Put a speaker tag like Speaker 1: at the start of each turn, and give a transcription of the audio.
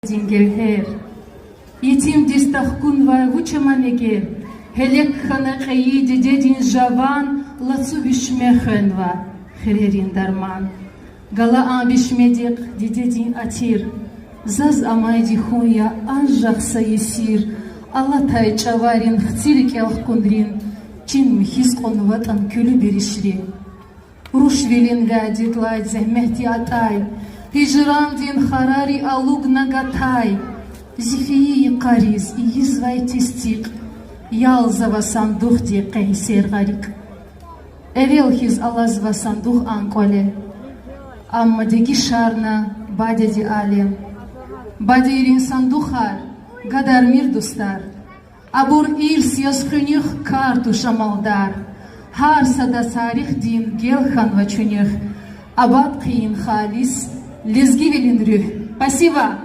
Speaker 1: Зингелхер. Етим дистахкун ва вучаманеге. Хелек ханакаи дедедин жаван лацу бишмехен ва херерин дарман. Гала а бишмедик дедедин атир. Заз амайди хуня анжахса есир. Алатай чаварин хцирик ялхкундрин. Чин михиз конватан кюлю беришри. Рушвилин вядит лайд зехмехти атай. Hicran din harari alug nagatai. Zifii qariz izvay tistik. Yalzava sanduh di qeyser garik. Evel hiz alazva sanduh anqole. Amma degi sharna bade di alem. Bade irin sanduhar gadar mir dostar. Abur irs yazkhunih kartu shamaldar. Har sada sarih din gelkhan va chunih. Abad qiyin khalis Лезгивелин рюх. Спасибо.